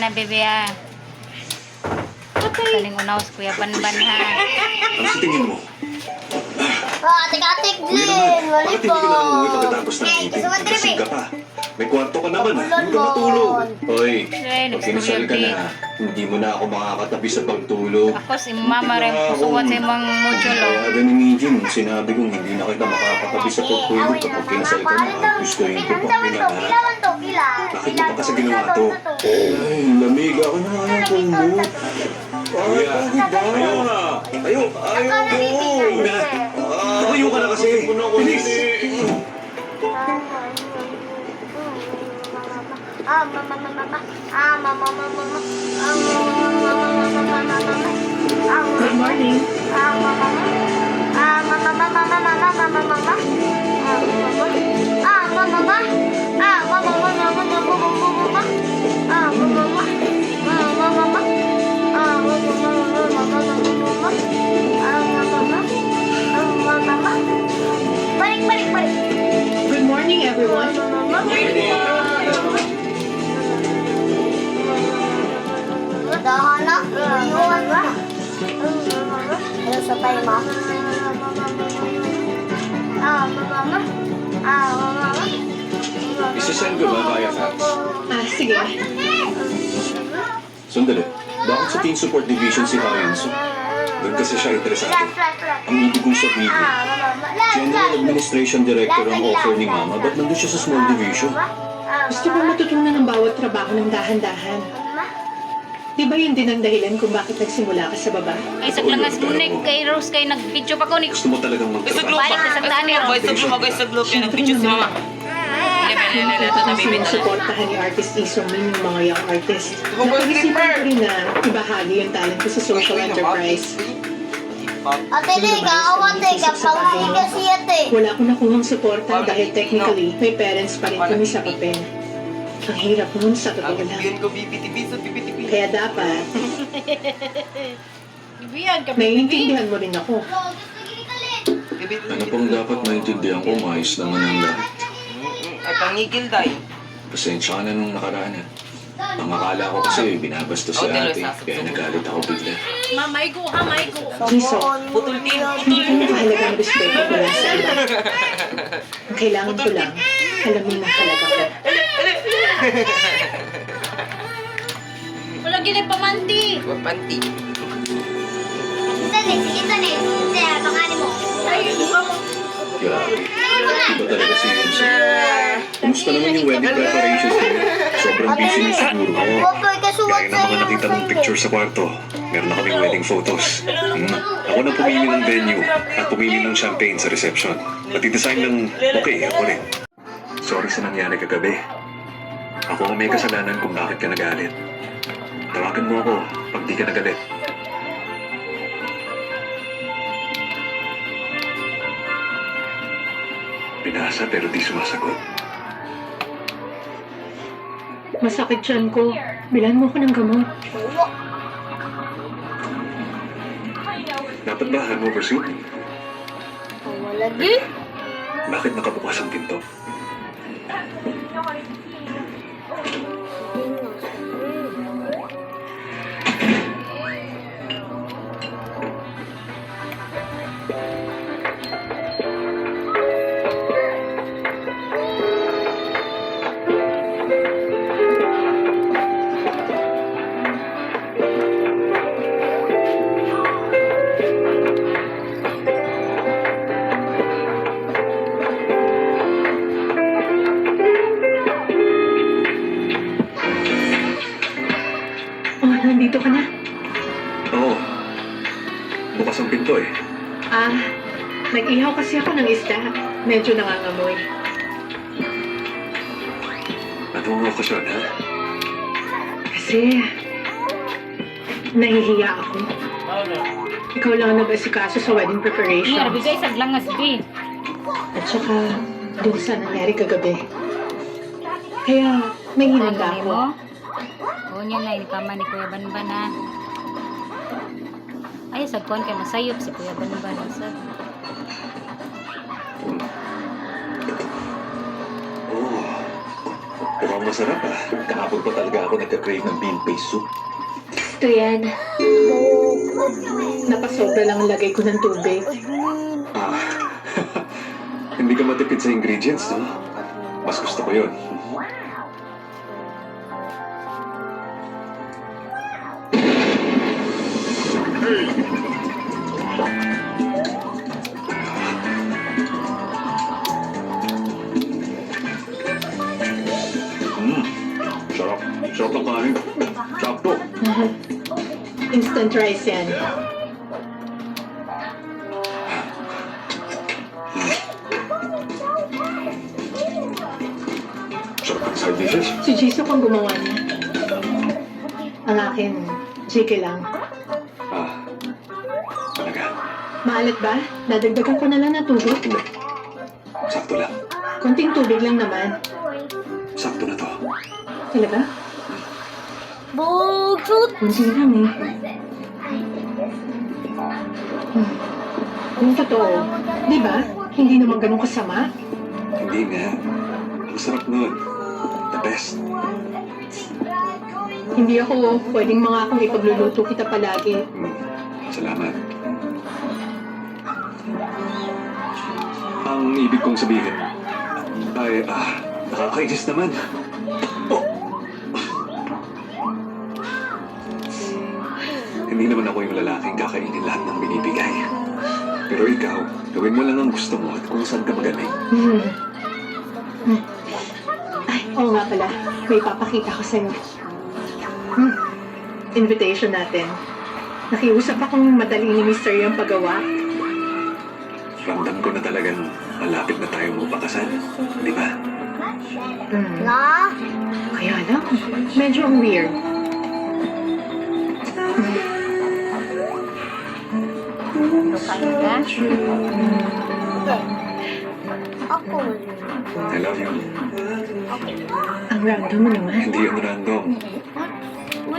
na, bebe, ha. Kaling unaw sa Kuya Banban, ha. Ano sa tingin mo? Atik-atik Kuya din. naman, Wali bakit po. hindi ka na umuwi pagkatapos ng meeting? Gising ka pa. May kwarto ka naman. Hindi ka matulog. Hoy, Ay, pag kinasal ka na, hindi mo na ako makakatabi sa pagtulog. Ako si mama rin, pusuwan sa imong modulo. Kaya ganun ni Jim, sinabi kong hindi na kita makakatabi sa pagtulog kapag kinasal ka na. Gustuhin ko pa kita na. Pilawan to, pila. Bakit mo pa kasi ginawa to? Ay, lamig ako na nga yung kumot. Ay, bakit ba? Ayaw na. Ayaw na. Tumayo ka na kasi. Bilis. Good morning. Balik. Good morning, everyone. Dahanak, iwan ba? Ano sa tayo, ma? Mama. Isasend ko ba via fax? Sige. Sandali. Bakit sa Teen Support Division si Hines? Doon kasi siya interesado. Ang ibig kong sabihin, General Administration Director ang offer ni Mama, ba't nandun siya sa small division? Gusto ko matutunan ng bawat trabaho ng dahan-dahan. Di ba yun din ang dahilan kung bakit nagsimula ka sa baba? Ay, saglangas mo na kay Rose, kay nag-video pa ko ni... Gusto mo talagang Guys, sa magtrabaho? globe. Balik sa sandaan ni Rose. Guys, sa globe. Yan ang video si mama. Sinusuportahan ni Artist Isong-Min yung mga young artist. Napag-isipan ko rin na ibahagi yung talent ko sa social enterprise. Ate Liga, awate ka, panghiga siya te. Wala akong nakuhang suporta dahil technically may parents pa rin kami sa papel. Ang hirap nun sa totoo lang. Ko BBTV sa BBTV. Kaya dapat, naiintindihan mo rin ako. Ano pang dapat maintindihan ko, maayos naman ang lahat. Ay, pangigil tayo. Pasensya ka na nung nakaraan. Ang akala ko kasi binabasta si ate, kaya nagalit ako bigla. Jisoo, Putol team. hindi ko mahalagang respeto ko lang sa iba. Ang kailangan ko lang, alamin ang halaga ko. Wala gini pa manti. Panty. Ito ne. Kaya, pangalan mo. Grabe. Iba talaga si Yunso. Kumusta naman yung wedding preparations mo? Sobrang busy na siguro ako. Popoy, kasuwat Gaya ng mga nakita mong picture sa kwarto, meron na kaming wedding photos. Ako na pumili ng venue at pumili ng champagne sa reception. Pati design ng okay, ako rin. Sorry sa nangyari kagabi. Ako ang may kasalanan kung bakit ka nagalit. Tawagan mo ako pag di ka nagalit. Pinasa pero di sumasagot. Masakit siyan ko. Bilan mo ko ng gamot. Dapat ba hangover soup? Wala di. Bakit nakabukas ang pinto? Oh, nandito ka na. Oo. Bukas ang pinto eh. Nag-ihaw kasi ako ng isda. Medyo nangangamoy. Anong okasyon, ha? Kasi, nahihiya ako. Ikaw lang ang nag-asikaso sa wedding Niya, preparation. bigay saglangas, bi. At saka, dun sa nangyari kagabi. Kaya, may hinanda Ano ako. mo? Oo niya na, inikama ni Kuya Banban, ha. Ay, sagkuhan kay masayop si Kuya Banban. Oo. Mukhang masarap ah. Kahapon pa talaga ako nagka-crave ng bean paste soup. Ito yan. Napasobra lang ang lagay ko ng tubig. Ah, hindi ka matipid sa ingredients, no? Mas gusto ko yun. Sarap. Sarap ng kanin. Sakto. Instant rice yan. Sarap ng side dishes. Si Jisoo kung gumawa niya. Ang akin, Jike lang. Ah, talaga. Maalat ba? Dadagdagan ko na lang ng tubig. Hindi. Sakto lang. Konting tubig lang naman. Sakto na to. Talaga? Bugsut! Konti lang eh. Kung totoo, di ba? Hindi naman ganun kasama. Hindi nga. Ang sarap nun. The best. Hindi ako pwedeng mangakong ipagluluto kita palagi. Salamat. Ang ibig kong sabihin ay, nakakainis naman. Oh! Hindi naman ako yung lalaking kakainin lahat ng binibigay. Pero ikaw, gawin mo lang ang gusto mo at kung saan ka magaling. Ay, oo nga pala. May papakita ko sa'yo. Invitation natin. Nakiusap akong madali ni Mr. yung paggawa. Ramdam ko na talagang malapit na tayong magpakasal. Di ba? Na? Kaya lang, medyo ang weird. Kain ka? Ako. I love you. Ang random mo naman. Hindi yun random.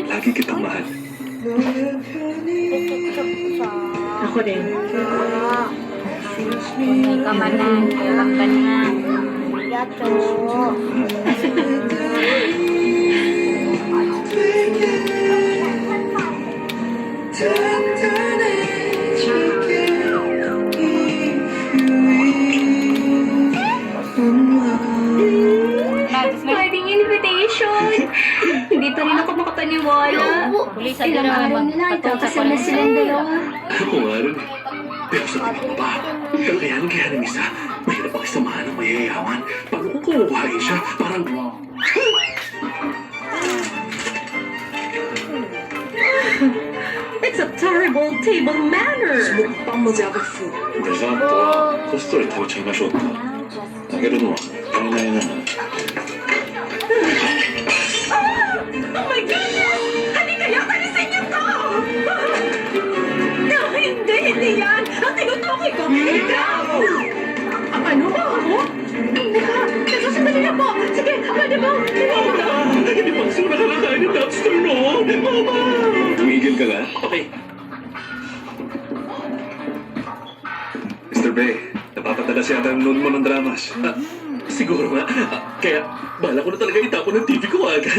Lagi kitang mahal. Ako rin. May kamanan. Lakban nga. Yato. Wedding invitation! Hindi pa rin ako makapaniwala. Pulis sa Ilang araw na lang, ikakasal na silang dalawa. Ako nga rin. Pero sa tingin ko ba, kakayanin kaya ng isa, mahirap pakisamahan ng mayayaman. Paano kung kukuhain siya? Parang... It's a terrible table manner! デザートはこっそり食べちゃいましょうか。あげるのは足りないな。 Oh my goodness! Hindi kaya kalisin niyo to! No, hindi yan! Ang tinutukoy ko, ikaw! Ano ba ako? Sandali na po! Sige, pwede ba? Hindi pa gusto na kalakain ng lobster, no? Mama! Tumigil ka nga? Okay. Mr. Bay, napapadalas yata yung noon mo ng dramas. Siguro nga. Kaya, bala ko na talaga itapon ng TV ko agad.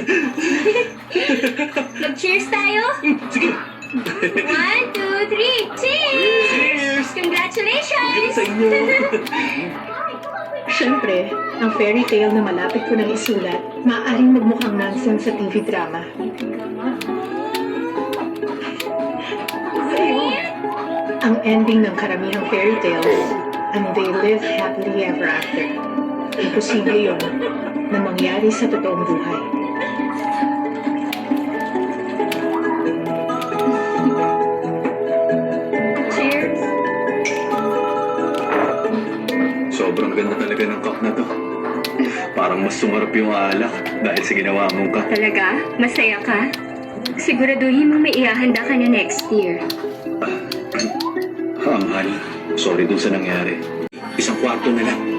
Mag-cheers tayo? Sige! 1, 2, 3, cheers! Congratulations! Ganun sa inyo. Siyempre, ang fairy tale na malapit ko nang isulat, maaaring magmukhang nonsense sa TV drama. Ang ending ng karamihang fairy tales, and they live happily ever after. Imposible yun na mangyari sa totoong buhay. Cheers! Sobrang ganda talaga ng cup na to. Parang mas sumarap yung alak dahil sa ginawa mong cup. Talaga? Masaya ka? Siguraduhin mong may ihahanda ka na next year. Mahal. Sorry dun sa nangyari. Isang kwarto na lang.